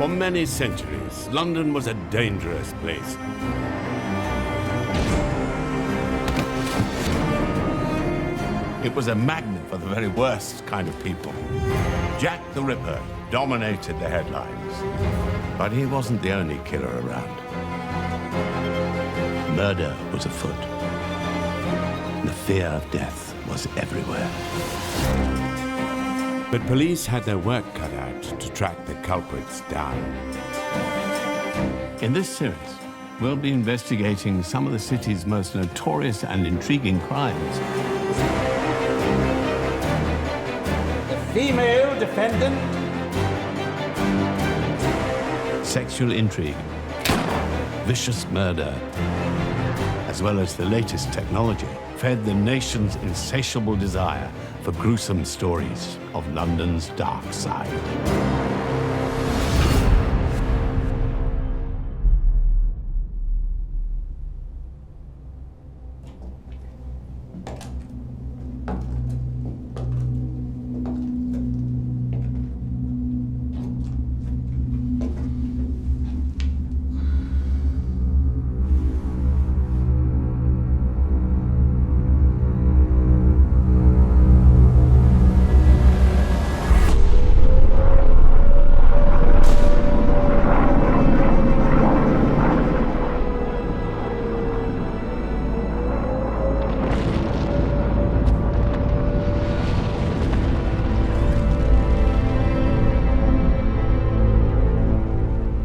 For many centuries, London was a dangerous place. It was a magnet for the very worst kind of people. Jack the Ripper dominated the headlines. But he wasn't the only killer around. Murder was afoot. The fear of death was everywhere. But police had their work cut out to track the culprits down. In this series, we'll be investigating some of the city's most notorious and intriguing crimes. Female defendant. Sexual intrigue, vicious murder, as well as the latest technology, fed the nation's insatiable desire for gruesome stories of London's dark side.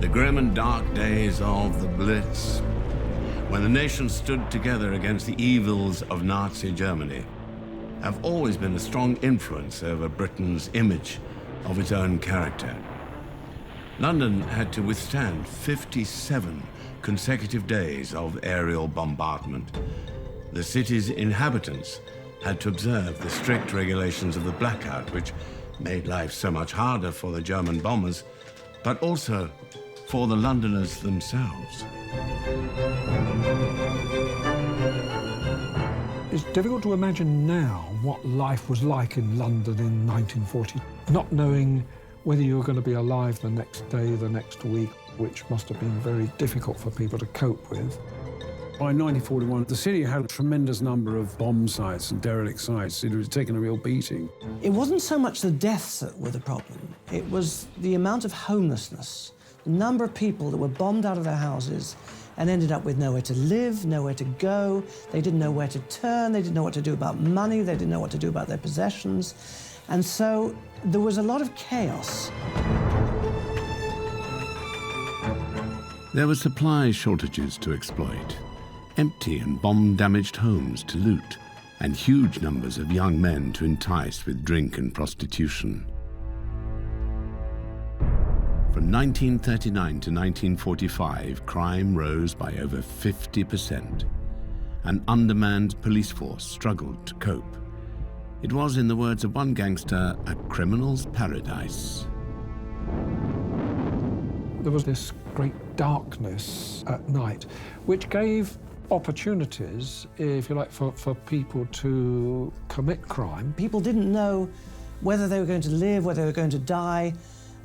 Grim and dark days of the Blitz, when the nation stood together against the evils of Nazi Germany, have always been a strong influence over Britain's image of its own character. London had to withstand 57 consecutive days of aerial bombardment. The city's inhabitants had to observe the strict regulations of the blackout, which made life so much harder for the German bombers, but also for the Londoners themselves. It's difficult to imagine now what life was like in London in 1940, not knowing whether you were going to be alive the next day, the next week, which must have been very difficult for people to cope with. By 1941, the city had a tremendous number of bomb sites and derelict sites. It was taking a real beating. It wasn't so much the deaths that were the problem. It was the amount of homelessness, the number of people that were bombed out of their houses and ended up with nowhere to live, nowhere to go. They didn't know where to turn. They didn't know what to do about money. They didn't know what to do about their possessions. And so there was a lot of chaos. There were supply shortages to exploit, empty and bomb-damaged homes to loot, and huge numbers of young men to entice with drink and prostitution. From 1939 to 1945, crime rose by over 50%. An undermanned police force struggled to cope. It was, in the words of one gangster, a criminal's paradise. There was this great darkness at night, which gave opportunities, if you like, for people to commit crime. People didn't know whether they were going to live, whether they were going to die.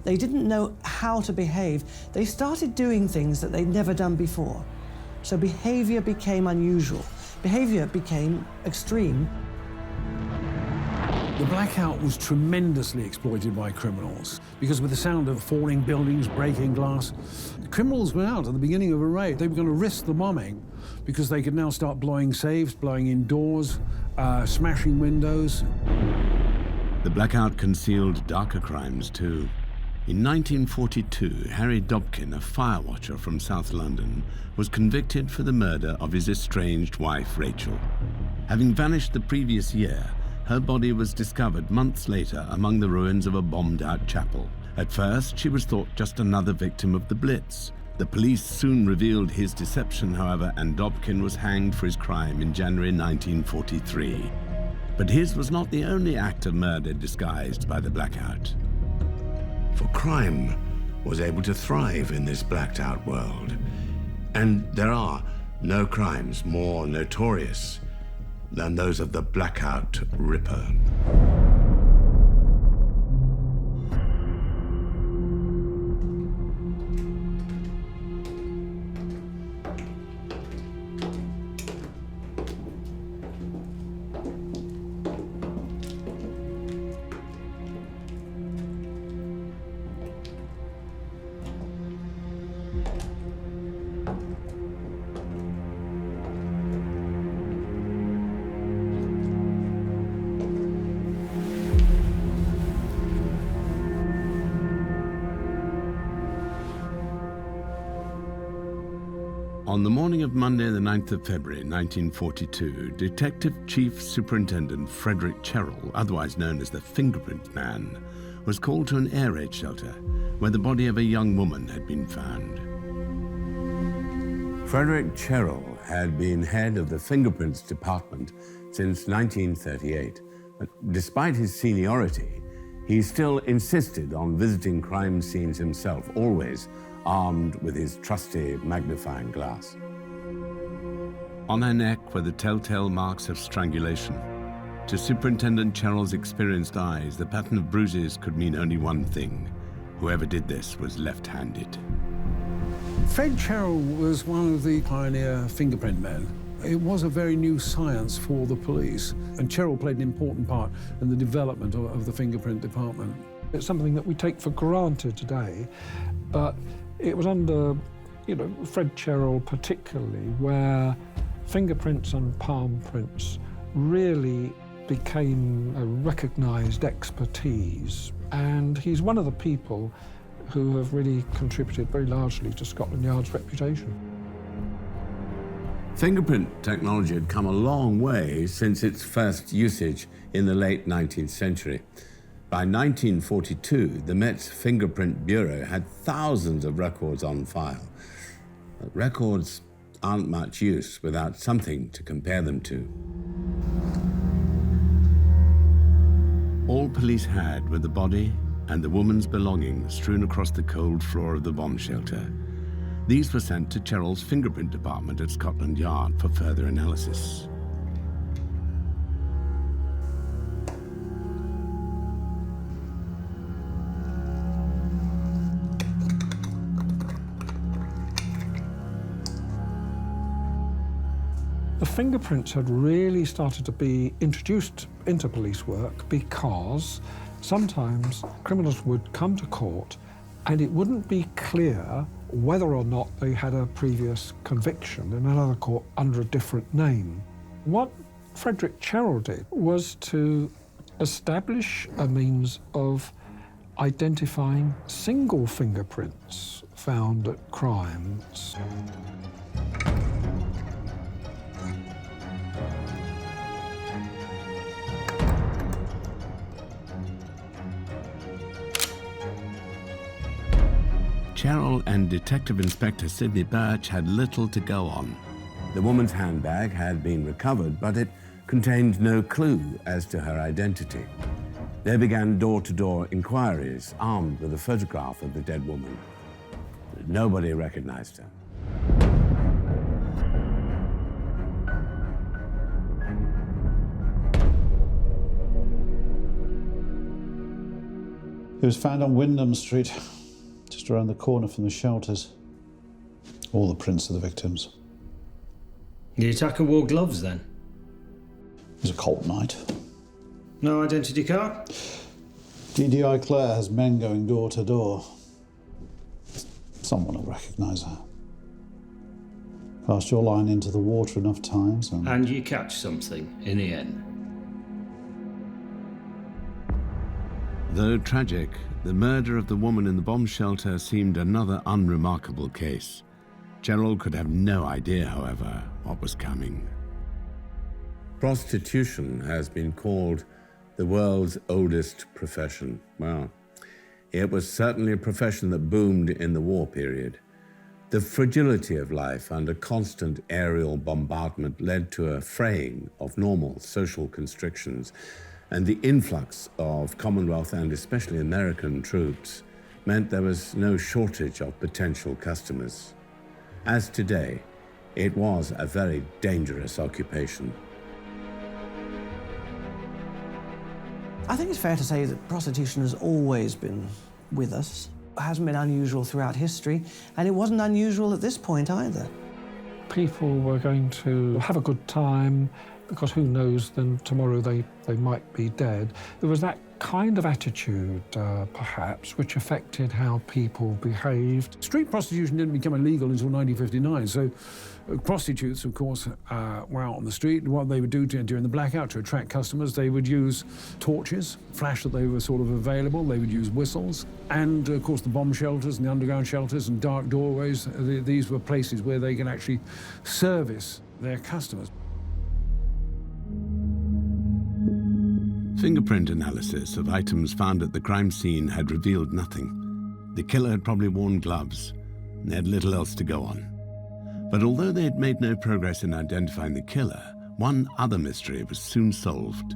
They didn't know how to behave. They started doing things that they'd never done before. So behavior became unusual. Behavior became extreme. The blackout was tremendously exploited by criminals because with the sound of falling buildings, breaking glass, the criminals were out at the beginning of a raid. They were going to risk the bombing because they could now start blowing safes, blowing in doors, smashing windows. The blackout concealed darker crimes too. In 1942, Harry Dobkin, a fire watcher from South London, was convicted for the murder of his estranged wife, Rachel. Having vanished the previous year, her body was discovered months later among the ruins of a bombed-out chapel. At first, she was thought just another victim of the Blitz. The police soon revealed his deception, however, and Dobkin was hanged for his crime in January 1943. But his was not the only act of murder disguised by the blackout. For crime was able to thrive in this blacked-out world. And there are no crimes more notorious than those of the Blackout Ripper. On the morning of Monday, the 9th of February, 1942, Detective Chief Superintendent Frederick Cherrell, otherwise known as the Fingerprint Man, was called to an air raid shelter where the body of a young woman had been found. Frederick Cherrell had been head of the Fingerprints Department since 1938, but despite his seniority, he still insisted on visiting crime scenes himself, always armed with his trusty magnifying glass. On her neck were the telltale marks of strangulation. To Superintendent Cherrell's experienced eyes, the pattern of bruises could mean only one thing. Whoever did this was left-handed. Fred Cherrell was one of the pioneer fingerprint men. It was a very new science for the police, and Cherrell played an important part in the development of the fingerprint department. It's something that we take for granted today, but it was under, Fred Cherrell particularly, where fingerprints and palm prints really became a recognised expertise. And he's one of the people who have really contributed very largely to Scotland Yard's reputation. Fingerprint technology had come a long way since its first usage in the late 19th century. By 1942, the Met's Fingerprint Bureau had thousands of records on file. But records aren't much use without something to compare them to. All police had were the body and the woman's belongings strewn across the cold floor of the bomb shelter. These were sent to Cherrell's fingerprint department at Scotland Yard for further analysis. The fingerprints had really started to be introduced into police work because sometimes criminals would come to court and it wouldn't be clear whether or not they had a previous conviction in another court under a different name. What Frederick Cherrell did was to establish a means of identifying single fingerprints found at crimes. Cherrell and Detective Inspector Sidney Birch had little to go on. The woman's handbag had been recovered, but it contained no clue as to her identity. They began door-to-door inquiries, armed with a photograph of the dead woman. Nobody recognized her. He was found on Wyndham Street, just around the corner from the shelters. All the prints of the victims. The attacker wore gloves then? It was a cold night. No identity card? DDI Claire has men going door to door. Someone will recognise her. Cast your line into the water enough times And you catch something in the end. Though tragic, the murder of the woman in the bomb shelter seemed another unremarkable case. Cherrell could have no idea, however, what was coming. Prostitution has been called the world's oldest profession. Well, it was certainly a profession that boomed in the war period. The fragility of life under constant aerial bombardment led to a fraying of normal social constrictions, and the influx of Commonwealth and especially American troops meant there was no shortage of potential customers. As today, it was a very dangerous occupation. I think it's fair to say that prostitution has always been with us. It hasn't been unusual throughout history, and it wasn't unusual at this point either. People were going to have a good time, because who knows, then tomorrow they might be dead. There was that kind of attitude, perhaps, which affected how people behaved. Street prostitution didn't become illegal until 1959, so prostitutes, of course, were out on the street. What they would do during the blackout to attract customers, they would use torches, flash that they were sort of available. They would use whistles. And, of course, the bomb shelters and the underground shelters and dark doorways, these were places where they could actually service their customers. Fingerprint analysis of items found at the crime scene had revealed nothing. The killer had probably worn gloves, and they had little else to go on. But although they had made no progress in identifying the killer, one other mystery was soon solved.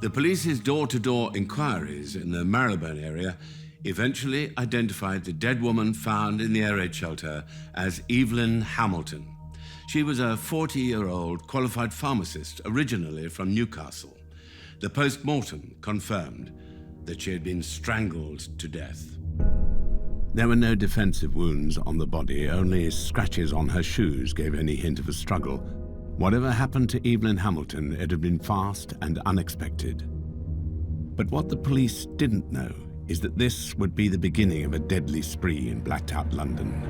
The police's door-to-door inquiries in the Marylebone area eventually identified the dead woman found in the air raid shelter as Evelyn Hamilton. She was a 40-year-old qualified pharmacist, originally from Newcastle. The post-mortem confirmed that she had been strangled to death. There were no defensive wounds on the body, only scratches on her shoes gave any hint of a struggle. Whatever happened to Evelyn Hamilton, it had been fast and unexpected. But what the police didn't know is that this would be the beginning of a deadly spree in blacked-out London.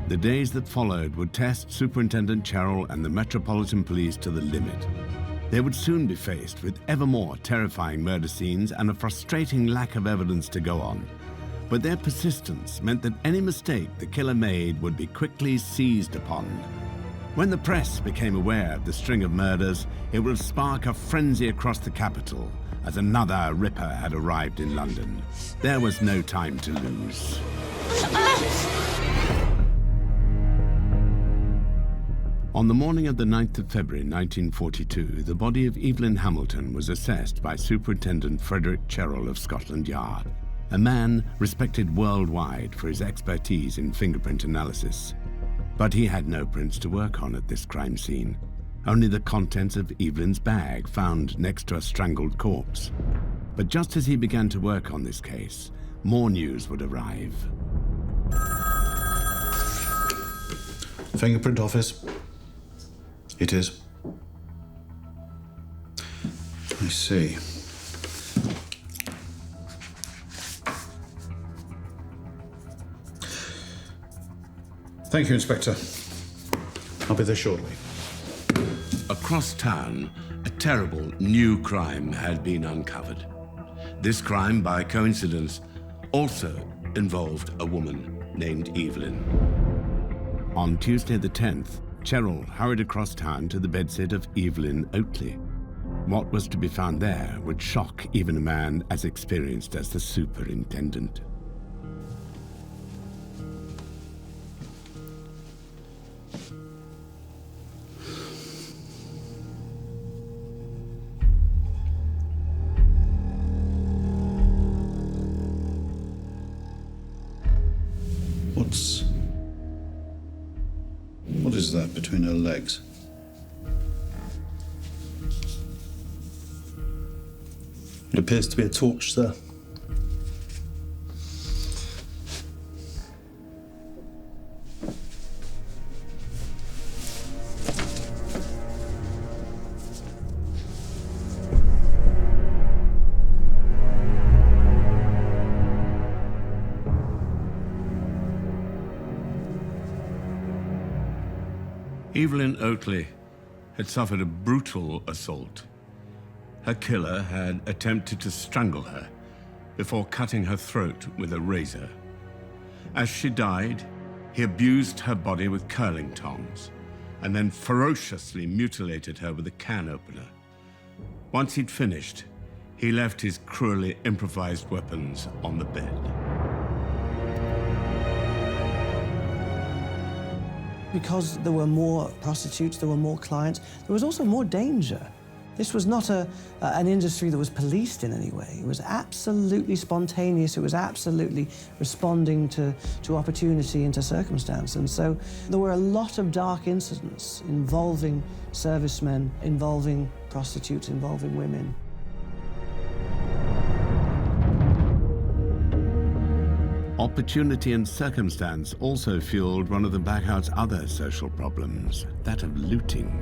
The days that followed would test Superintendent Cherrell and the Metropolitan Police to the limit. They would soon be faced with ever more terrifying murder scenes and a frustrating lack of evidence to go on. But their persistence meant that any mistake the killer made would be quickly seized upon. When the press became aware of the string of murders, it would spark a frenzy across the capital as another Ripper had arrived in London. There was no time to lose. On the morning of the 9th of February 1942, the body of Evelyn Hamilton was assessed by Superintendent Frederick Cherrell of Scotland Yard, a man respected worldwide for his expertise in fingerprint analysis. But he had no prints to work on at this crime scene, only the contents of Evelyn's bag found next to a strangled corpse. But just as he began to work on this case, more news would arrive. Fingerprint office. It is. I see. Thank you, Inspector. I'll be there shortly. Across town, a terrible new crime had been uncovered. This crime, by coincidence, also involved a woman named Evelyn. On Tuesday the 10th, Cherrell hurried across town to the bedsit of Evelyn Oatley. What was to be found there would shock even a man as experienced as the superintendent. What is that between her legs? It appears to be a torch, sir. Evelyn Oatley had suffered a brutal assault. Her killer had attempted to strangle her before cutting her throat with a razor. As she died, he abused her body with curling tongs and then ferociously mutilated her with a can opener. Once he'd finished, he left his cruelly improvised weapons on the bed. Because there were more prostitutes, there were more clients, there was also more danger. This was not an industry that was policed in any way. It was absolutely spontaneous. It was absolutely responding to opportunity and to circumstance. And so there were a lot of dark incidents involving servicemen, involving prostitutes, involving women. Opportunity and circumstance also fueled one of the Blackout's other social problems, that of looting.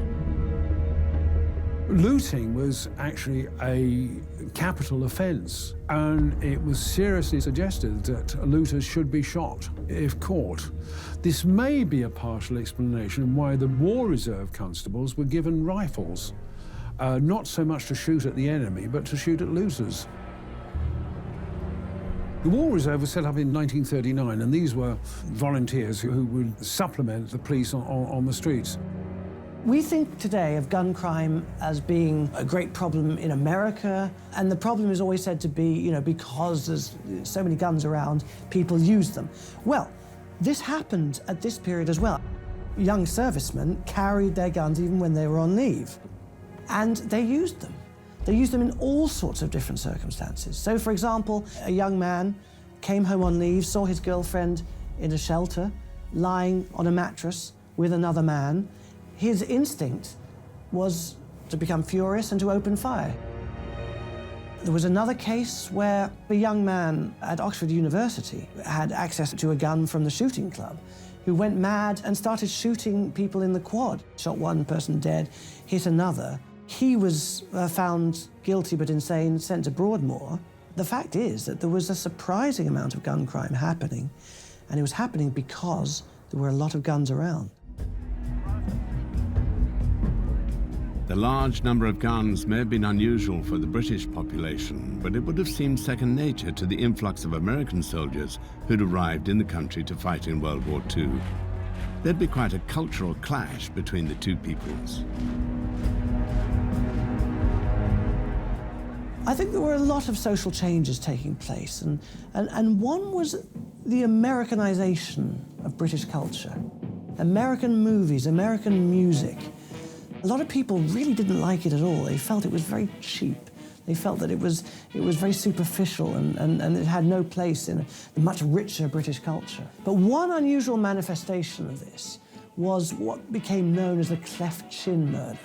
Looting was actually a capital offence, and it was seriously suggested that looters should be shot if caught. This may be a partial explanation why the War Reserve constables were given rifles, not so much to shoot at the enemy, but to shoot at looters. The War Reserve was set up in 1939, and these were volunteers who would supplement the police on the streets. We think today of gun crime as being a great problem in America, and the problem is always said to be, because there's so many guns around, people use them. Well, this happened at this period as well. Young servicemen carried their guns even when they were on leave, and they used them. They used them in all sorts of different circumstances. So, for example, a young man came home on leave, saw his girlfriend in a shelter, lying on a mattress with another man. His instinct was to become furious and to open fire. There was another case where a young man at Oxford University had access to a gun from the shooting club, who went mad and started shooting people in the quad. Shot one person dead, hit another. He was found guilty but insane, sent to Broadmoor. The fact is that there was a surprising amount of gun crime happening, and it was happening because there were a lot of guns around. The large number of guns may have been unusual for the British population, but it would have seemed second nature to the influx of American soldiers who'd arrived in the country to fight in World War II. There'd be quite a cultural clash between the two peoples. I think there were a lot of social changes taking place, and one was the Americanization of British culture. American movies, American music. A lot of people really didn't like it at all. They felt it was very cheap. They felt that it was very superficial and it had no place in a much richer British culture. But one unusual manifestation of this was what became known as the cleft chin murder.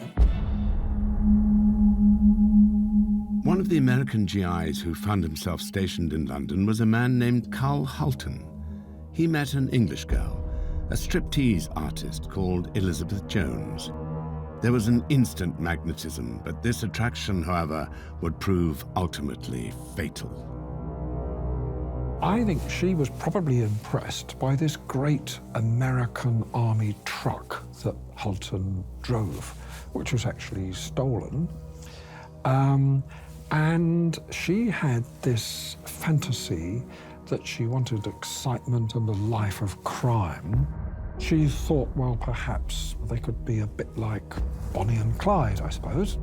One of the American GIs who found himself stationed in London was a man named Carl Hulton. He met an English girl, a striptease artist called Elizabeth Jones. There was an instant magnetism, but this attraction, however, would prove ultimately fatal. I think she was probably impressed by this great American Army truck that Hulton drove, which was actually stolen. And she had this fantasy that she wanted excitement and a life of crime. She thought, well, perhaps they could be a bit like Bonnie and Clyde, I suppose.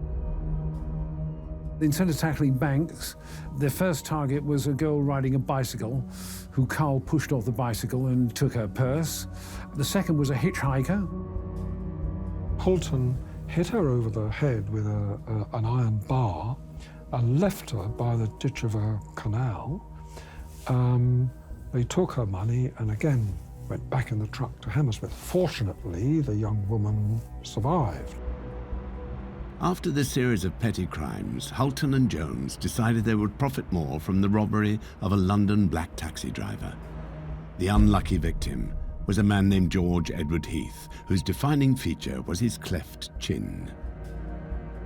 Instead of tackling banks, their first target was a girl riding a bicycle who Carl pushed off the bicycle and took her purse. The second was a hitchhiker. Hulton hit her over the head with an iron bar and left her by the ditch of a canal. They took her money and again went back in the truck to Hammersmith. Fortunately, the young woman survived. After this series of petty crimes, Hulton and Jones decided they would profit more from the robbery of a London black taxi driver. The unlucky victim was a man named George Edward Heath, whose defining feature was his cleft chin.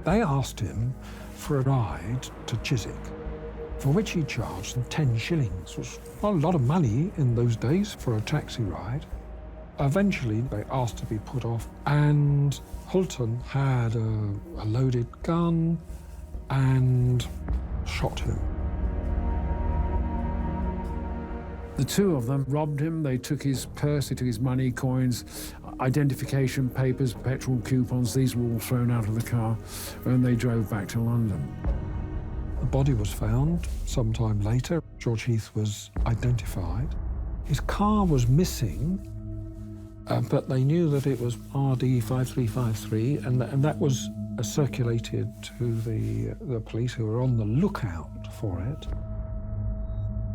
They asked him for a ride to Chiswick, for which he charged them 10 shillings, which was a lot of money in those days for a taxi ride. Eventually, they asked to be put off, and Hulton had a loaded gun and shot him. The two of them robbed him. They took his purse, they took his money, coins, identification papers, petrol coupons. These were all thrown out of the car, and they drove back to London. The body was found sometime later. George Heath was identified. His car was missing, but they knew that it was RD 5353, and that was circulated to the police who were on the lookout for it.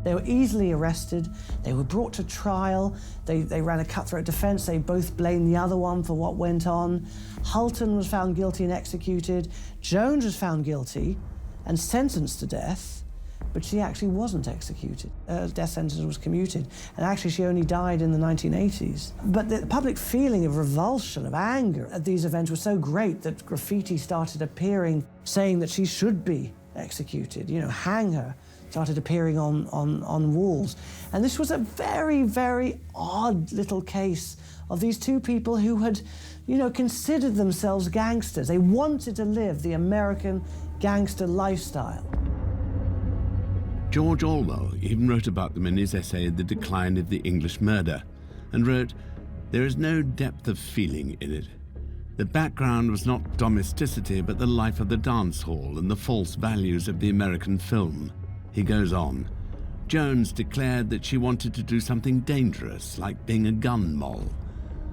They were easily arrested. They were brought to trial. They ran a cutthroat defense. They both blamed the other one for what went on. Hulton was found guilty and executed. Jones was found guilty and sentenced to death. but she actually wasn't executed. Her death sentence was commuted, and actually she only died in the 1980s. But the public feeling of revulsion, of anger at these events was so great that graffiti started appearing saying that she should be executed, you know, hang her, started appearing on walls. And this was a very, very odd little case of these two people who had, you know, considered themselves gangsters. They wanted to live the American gangster lifestyle. George Orwell even wrote about them in his essay The Decline of the English Murder, and wrote, "There is no depth of feeling in it. The background was not domesticity, but the life of the dance hall and the false values of the American film." He goes on, "Jones declared that she wanted to do something dangerous, like being a gun moll.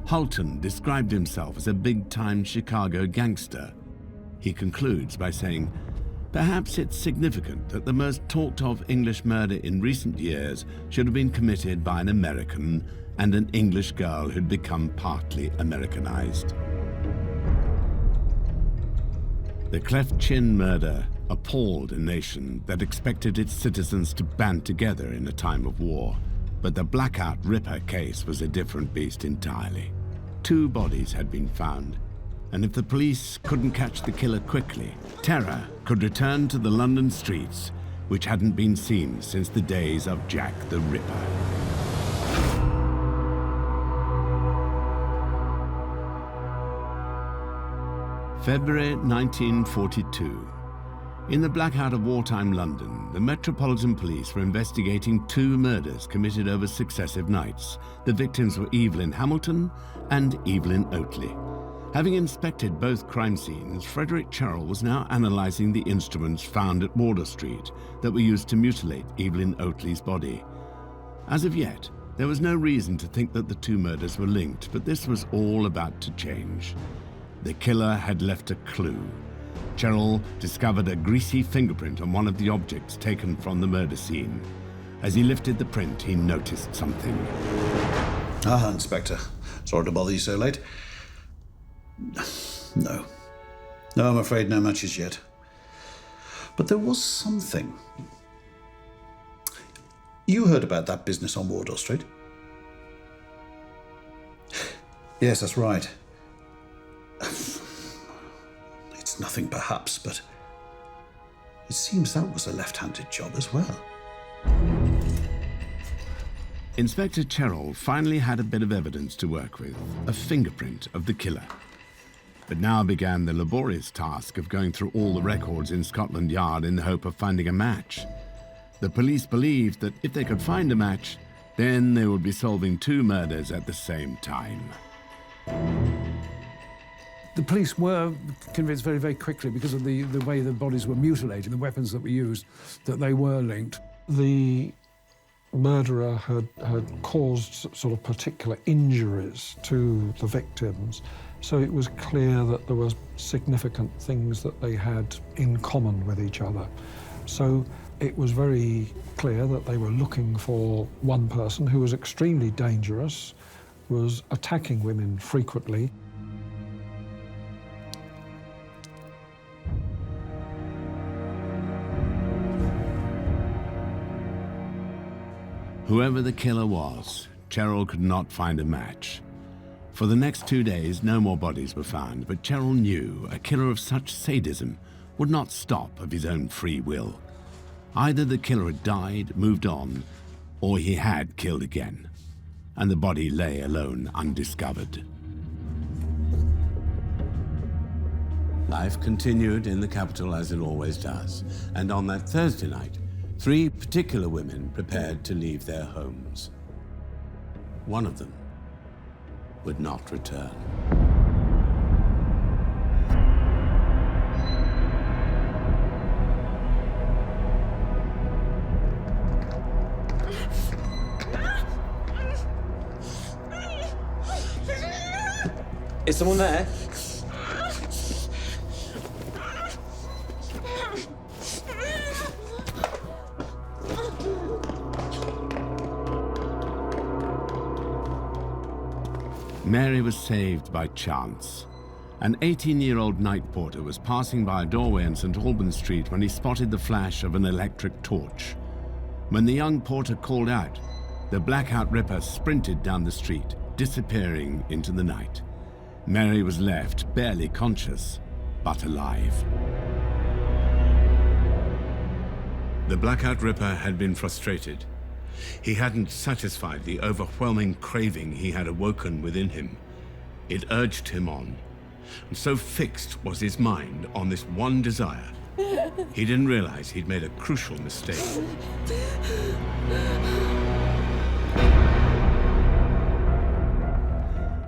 Hulton described himself as a big-time Chicago gangster." He concludes by saying, "Perhaps it's significant that the most talked-of English murder in recent years should have been committed by an American and an English girl who'd become partly Americanized." The Cleft Chin murder appalled a nation that expected its citizens to band together in a time of war. But the Blackout Ripper case was a different beast entirely. 2 bodies had been found, and if the police couldn't catch the killer quickly, terror could return to the London streets, which hadn't been seen since the days of Jack the Ripper. February 1942. In the blackout of wartime London, the Metropolitan Police were investigating 2 murders committed over successive nights. The victims were Evelyn Hamilton and Evelyn Oatley. Having inspected both crime scenes, Frederick Cherrell was now analysing the instruments found at Wardour Street that were used to mutilate Evelyn Oatley's body. As of yet, there was no reason to think that the 2 murders were linked, but this was all about to change. The killer had left a clue. Cherrell discovered a greasy fingerprint on one of the objects taken from the murder scene. As he lifted the print, he noticed something. Ah, Inspector. Sorry to bother you so late. No, I'm afraid no matches yet. But there was something. You heard about that business on Wardour Street? Yes, that's right. It's nothing perhaps, but it seems that was a left-handed job as well. Inspector Cherrell finally had a bit of evidence to work with, a fingerprint of the killer. But now began the laborious task of going through all the records in Scotland Yard in the hope of finding a match. The police believed that if they could find a match, then they would be solving 2 murders at the same time. The police were convinced very, very quickly, because of the way the bodies were mutilated, the weapons that were used, that they were linked. The murderer had caused sort of particular injuries to the victims, so it was clear that there were significant things that they had in common with each other. So it was very clear that they were looking for one person who was extremely dangerous, was attacking women frequently. Whoever the killer was, Cherrell could not find a match. For the next 2 days, no more bodies were found, but Cherrell knew a killer of such sadism would not stop of his own free will. Either the killer had died, moved on, or he had killed again, and the body lay alone undiscovered. Life continued in the capital as it always does, and on that Thursday night, 3 particular women prepared to leave their homes. One of them would not return. Is someone there? Mary was saved by chance. An 18-year-old night porter was passing by a doorway in St. Albans Street when he spotted the flash of an electric torch. When the young porter called out, the Blackout Ripper sprinted down the street, disappearing into the night. Mary was left barely conscious, but alive. The Blackout Ripper had been frustrated. He hadn't satisfied the overwhelming craving he had awoken within him. It urged him on. And so fixed was his mind on this one desire, he didn't realize he'd made a crucial mistake.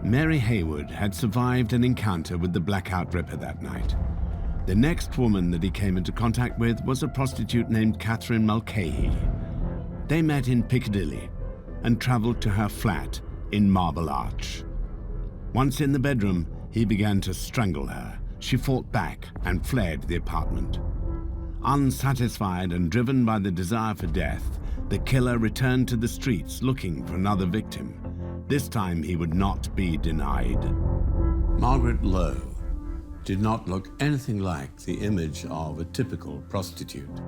Mary Haywood had survived an encounter with the Blackout Ripper that night. The next woman that he came into contact with was a prostitute named Catherine Mulcahy. They met in Piccadilly and traveled to her flat in Marble Arch. Once in the bedroom, he began to strangle her. She fought back and fled the apartment. Unsatisfied and driven by the desire for death, the killer returned to the streets looking for another victim. This time he would not be denied. Margaret Lowe did not look anything like the image of a typical prostitute.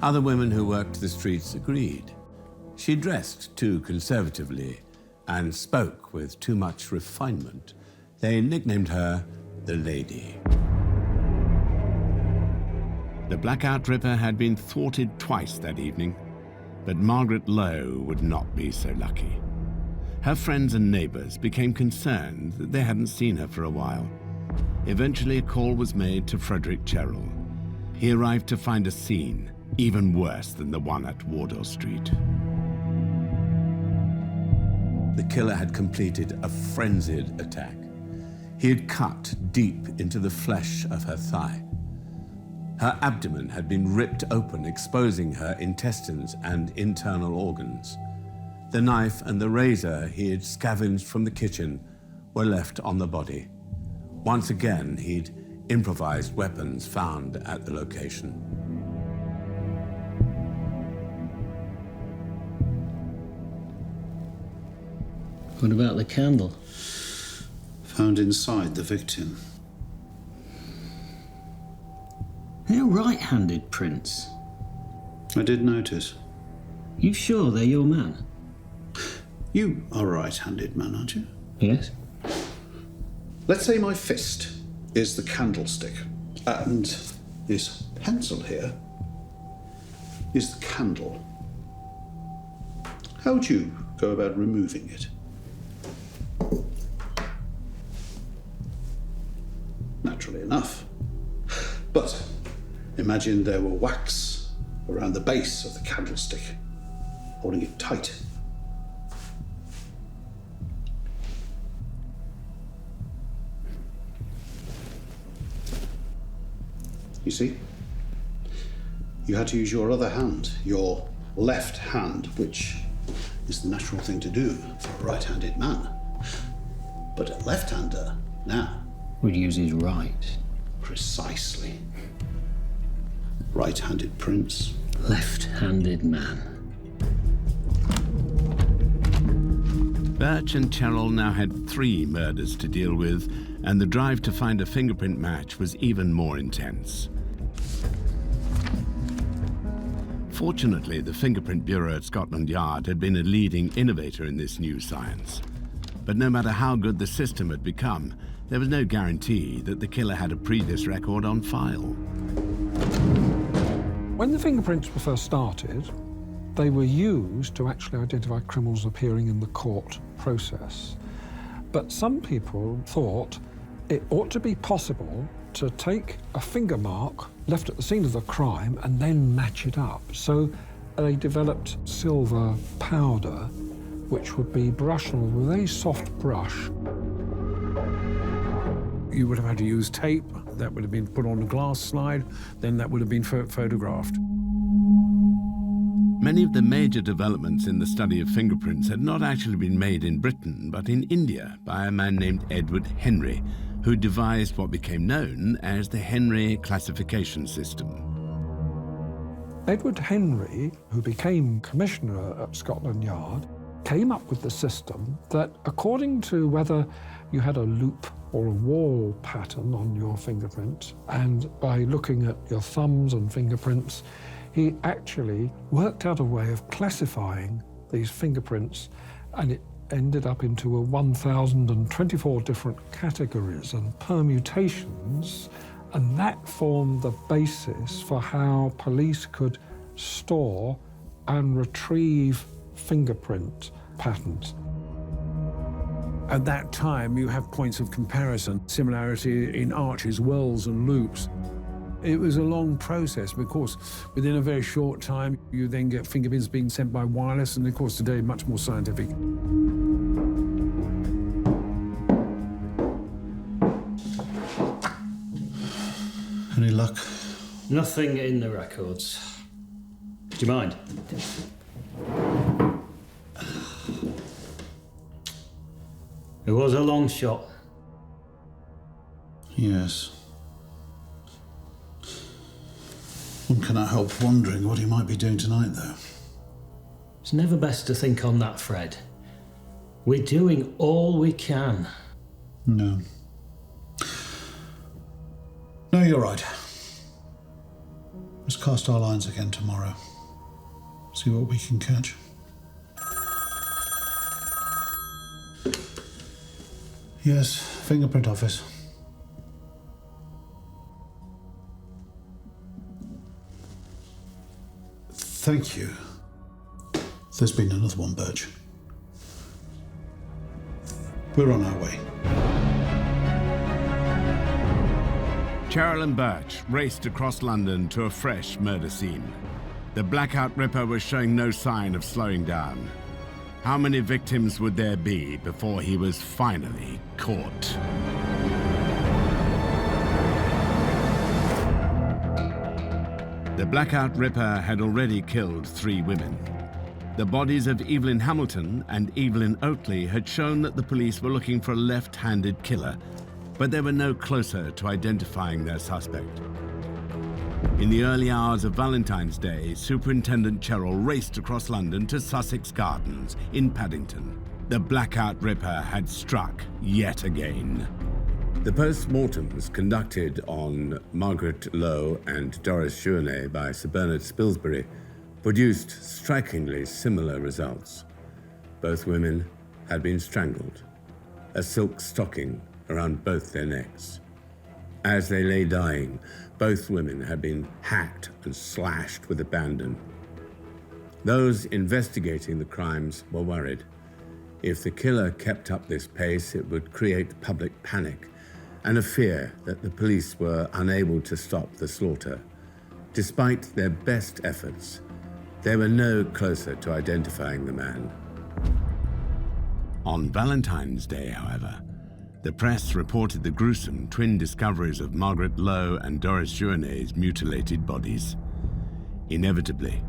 Other women who worked the streets agreed. She dressed too conservatively and spoke with too much refinement. They nicknamed her the Lady. The Blackout Ripper had been thwarted twice that evening, but Margaret Lowe would not be so lucky. Her friends and neighbors became concerned that they hadn't seen her for a while. Eventually, a call was made to Frederick Cherrell. He arrived to find a scene even worse than the one at Wardour Street. The killer had completed a frenzied attack. He had cut deep into the flesh of her thigh. Her abdomen had been ripped open, exposing her intestines and internal organs. The knife and the razor he had scavenged from the kitchen were left on the body. Once again, he'd improvised weapons found at the location. What about the candle? Found inside the victim. They're right-handed prints. I did notice. You sure they're your man? You are a right-handed man, aren't you? Yes. Let's say my fist is the candlestick, and this pencil here is the candle. How would you go about removing it? Naturally enough. But imagine there were wax around the base of the candlestick, holding it tight. You see? You had to use your other hand, your left hand, which is the natural thing to do for a right-handed man. But a left-hander, now, Would use his right. precisely. Right-handed prince. Left-handed man. Birch and Cherrell now had 3 murders to deal with, and the drive to find a fingerprint match was even more intense. Fortunately, the Fingerprint Bureau at Scotland Yard had been a leading innovator in this new science. But no matter how good the system had become, there was no guarantee that the killer had a previous record on file. When the fingerprints were first started, they were used to actually identify criminals appearing in the court process. But some people thought it ought to be possible to take a finger mark left at the scene of the crime and then match it up. So they developed silver powder, which would be brushed on with a very soft brush. You would have had to use tape. That would have been put on a glass slide. Then that would have been photographed. Many of the major developments in the study of fingerprints had not actually been made in Britain, but in India by a man named Edward Henry, who devised what became known as the Henry classification system. Edward Henry, who became commissioner at Scotland Yard, came up with the system that, according to whether you had a loop or a wall pattern on your fingerprint, and by looking at your thumbs and fingerprints, he actually worked out a way of classifying these fingerprints, and it ended up into a 1,024 different categories and permutations, and that formed the basis for how police could store and retrieve fingerprint patterns. At that time, you have points of comparison, similarity in arches, wells, and loops. It was a long process, but of course, within a very short time, you then get fingerprints being sent by wireless, and of course, today, much more scientific. Any luck? Nothing in the records. Do you mind? It was a long shot. Yes. One cannot help wondering what he might be doing tonight, though. It's never best to think on that, Fred. We're doing all we can. No. No, you're right. Let's cast our lines again tomorrow. See what we can catch. Yes, fingerprint office. Thank you. There's been another one, Birch. We're on our way. Cheryl and Birch raced across London to a fresh murder scene. The Blackout Ripper was showing no sign of slowing down. How many victims would there be before he was finally caught? The Blackout Ripper had already killed 3 women. The bodies of Evelyn Hamilton and Evelyn Oatley had shown that the police were looking for a left-handed killer, but they were no closer to identifying their suspect. In the early hours of Valentine's Day, Superintendent Cheryl raced across London to Sussex Gardens in Paddington. The Blackout Ripper had struck yet again. The post-mortems conducted on Margaret Lowe and Doris Journet by Sir Bernard Spilsbury produced strikingly similar results. Both women had been strangled, a silk stocking around both their necks. As they lay dying, both women had been hacked and slashed with abandon. Those investigating the crimes were worried. If the killer kept up this pace, it would create public panic and a fear that the police were unable to stop the slaughter. Despite their best efforts, they were no closer to identifying the man. On Valentine's Day, however, the press reported the gruesome twin discoveries of Margaret Lowe and Doris Journet's mutilated bodies. Inevitably,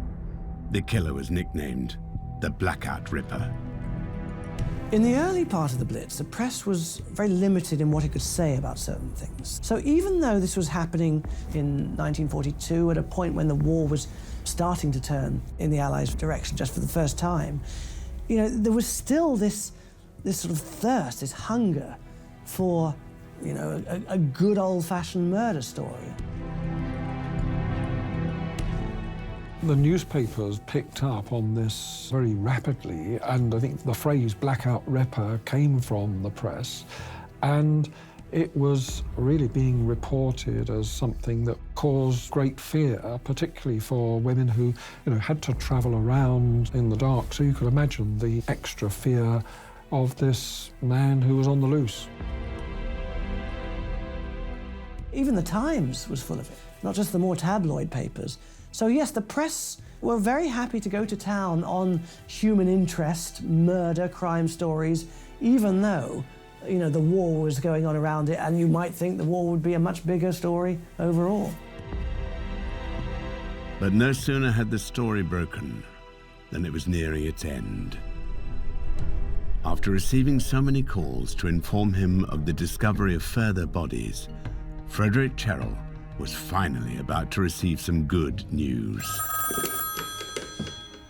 the killer was nicknamed the Blackout Ripper. In the early part of the Blitz, the press was very limited in what it could say about certain things. So even though this was happening in 1942, at a point when the war was starting to turn in the Allies' direction just for the first time, you know, there was still this sort of thirst, this hunger for, you know, a good old-fashioned murder story. The newspapers picked up on this very rapidly, and I think the phrase Blackout Ripper came from the press, and it was really being reported as something that caused great fear, particularly for women who, you know, had to travel around in the dark. So you could imagine the extra fear of this man who was on the loose. Even the Times was full of it, not just the more tabloid papers. So yes, the press were very happy to go to town on human interest, murder, crime stories, even though, you know, the war was going on around it, and you might think the war would be a much bigger story overall. But no sooner had the story broken than it was nearing its end. After receiving so many calls to inform him of the discovery of further bodies, Frederick Cheryl was finally about to receive some good news.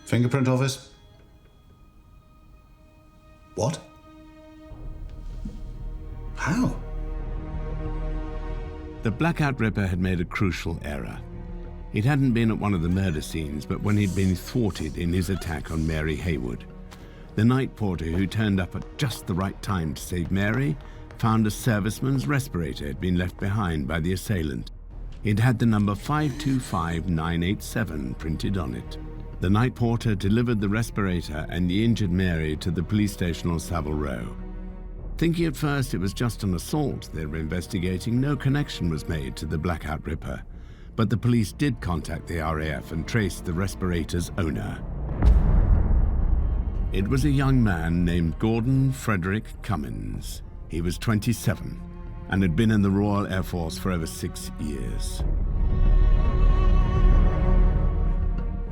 Fingerprint office? What? How? The Blackout Ripper had made a crucial error. It hadn't been at one of the murder scenes, but when he'd been thwarted in his attack on Mary Haywood. The night porter, who turned up at just the right time to save Mary, found a serviceman's respirator had been left behind by the assailant. It had the number 525987 printed on it. The night porter delivered the respirator and the injured Mary to the police station on Savile Row. Thinking at first it was just an assault they were investigating, no connection was made to the Blackout Ripper. But the police did contact the RAF and traced the respirator's owner. It was a young man named Gordon Frederick Cummins. He was 27 and had been in the Royal Air Force for over 6 years.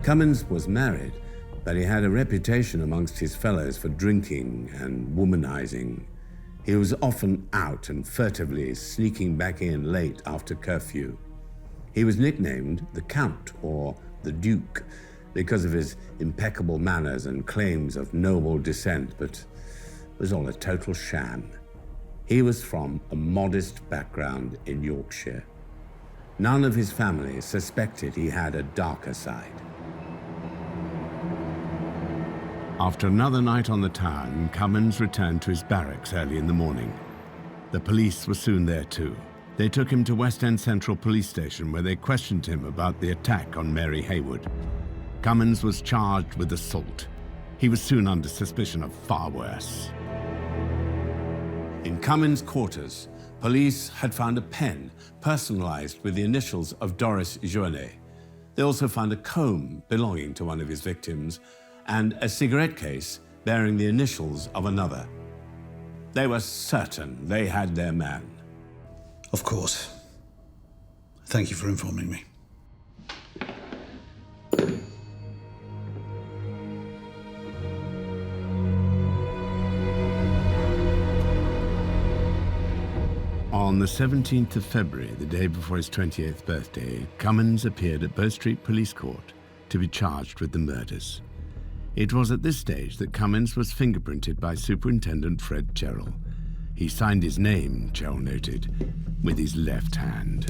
Cummins was married, but he had a reputation amongst his fellows for drinking and womanizing. He was often out and furtively sneaking back in late after curfew. He was nicknamed the Count or the Duke because of his impeccable manners and claims of noble descent, but it was all a total sham. He was from a modest background in Yorkshire. None of his family suspected he had a darker side. After another night on the town, Cummins returned to his barracks early in the morning. The police were soon there too. They took him to West End Central Police Station, where they questioned him about the attack on Mary Haywood. Cummins was charged with assault. He was soon under suspicion of far worse. In Cummins' quarters, police had found a pen personalized with the initials of Doris Journet. They also found a comb belonging to one of his victims and a cigarette case bearing the initials of another. They were certain they had their man. Of course. Thank you for informing me. On the 17th of February, the day before his 28th birthday, Cummins appeared at Bow Street Police Court to be charged with the murders. It was at this stage that Cummins was fingerprinted by Superintendent Fred Cherrell. He signed his name, Cherrell noted, with his left hand.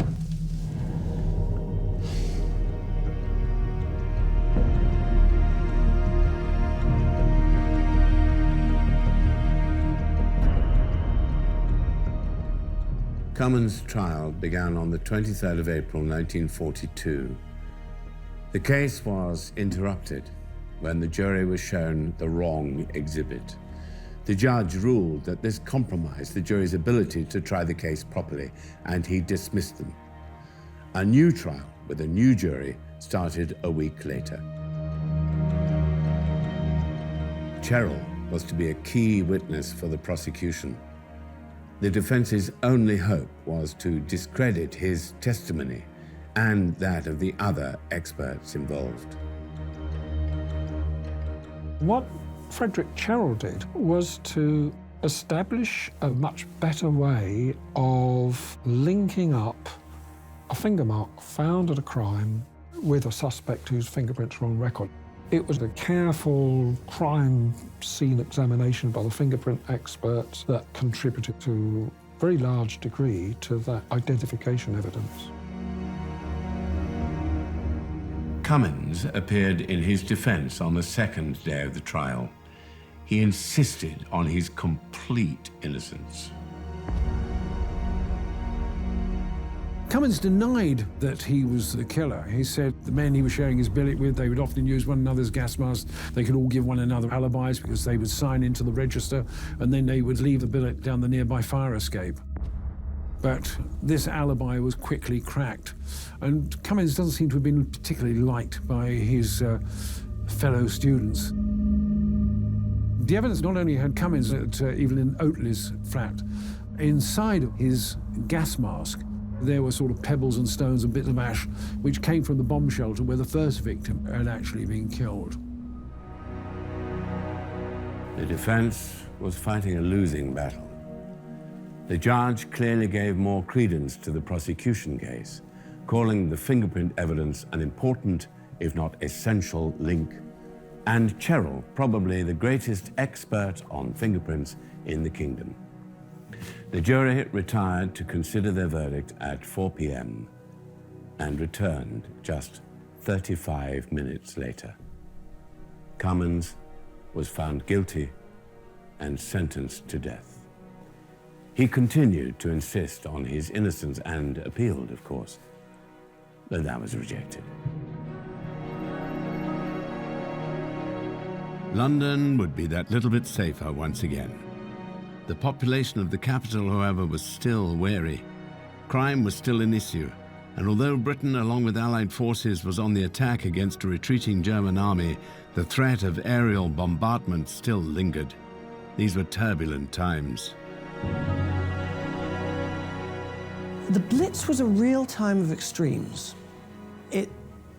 Cummins' trial began on the 23rd of April, 1942. The case was interrupted when the jury was shown the wrong exhibit. The judge ruled that this compromised the jury's ability to try the case properly, and he dismissed them. A new trial with a new jury started a week later. Cherrell was to be a key witness for the prosecution. The defense's only hope was to discredit his testimony and that of the other experts involved. What Frederick Cherrell did was to establish a much better way of linking up a finger mark found at a crime with a suspect whose fingerprints were on record. It was a careful crime scene examination by the fingerprint experts that contributed to a very large degree to that identification evidence. Cummins appeared in his defense on the second day of the trial. He insisted on his complete innocence. Cummins denied that he was the killer. He said the men he was sharing his billet with, they would often use one another's gas masks. They could all give one another alibis because they would sign into the register and then they would leave the billet down the nearby fire escape. But this alibi was quickly cracked. And Cummins doesn't seem to have been particularly liked by his fellow students. The evidence not only had Cummins at Evelyn Oatley's flat, inside his gas mask, there were sort of pebbles and stones and bits of ash which came from the bomb shelter where the first victim had actually been killed. The defense was fighting a losing battle. The judge clearly gave more credence to the prosecution case, calling the fingerprint evidence an important, if not essential, link, and Cherrell probably the greatest expert on fingerprints in the kingdom. The jury retired to consider their verdict at 4 p.m. and returned just 35 minutes later. Cummins was found guilty and sentenced to death. He continued to insist on his innocence and appealed, of course, but that was rejected. London would be that little bit safer once again. The population of the capital, however, was still wary. Crime was still an issue, and although Britain, along with Allied forces, was on the attack against a retreating German army, the threat of aerial bombardment still lingered. These were turbulent times. The Blitz was a real time of extremes. It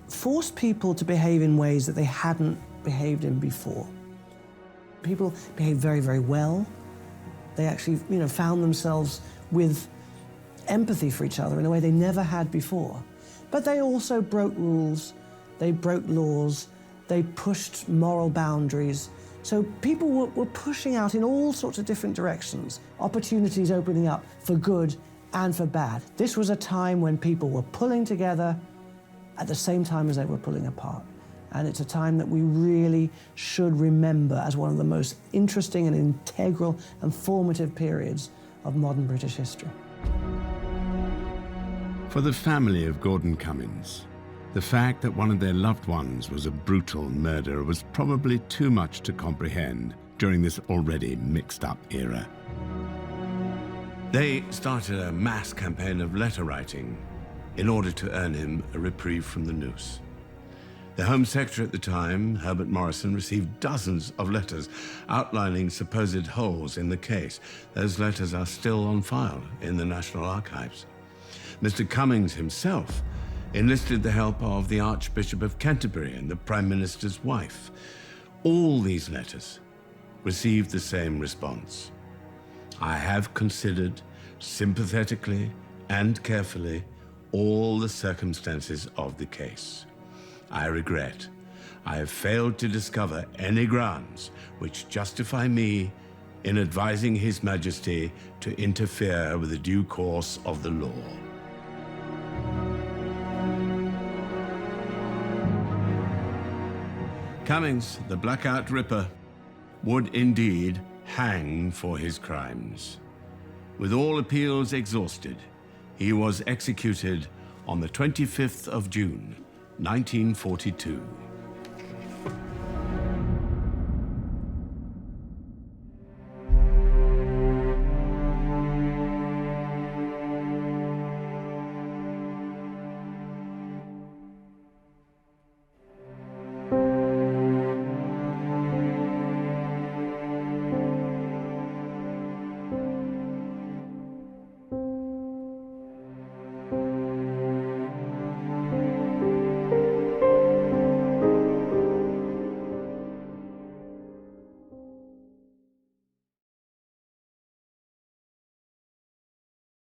forced people to behave in ways that they hadn't behaved in before. People behaved very, very well. They actually, found themselves with empathy for each other in a way they never had before. But they also broke rules, they broke laws, they pushed moral boundaries. So people were pushing out in all sorts of different directions, opportunities opening up for good and for bad. This was a time when people were pulling together at the same time as they were pulling apart. And it's a time that we really should remember as one of the most interesting and integral and formative periods of modern British history. For the family of Gordon Cummins, the fact that one of their loved ones was a brutal murderer was probably too much to comprehend during this already mixed-up era. They started a mass campaign of letter writing in order to earn him a reprieve from the noose. The Home Secretary at the time, Herbert Morrison, received dozens of letters outlining supposed holes in the case. Those letters are still on file in the National Archives. Mr. Cummins himself enlisted the help of the Archbishop of Canterbury and the Prime Minister's wife. All these letters received the same response. I have considered sympathetically and carefully all the circumstances of the case. I regret I have failed to discover any grounds which justify me in advising His Majesty to interfere with the due course of the law. Cummins, the Blackout Ripper, would indeed hang for his crimes. With all appeals exhausted, he was executed on the 25th of June, 1942.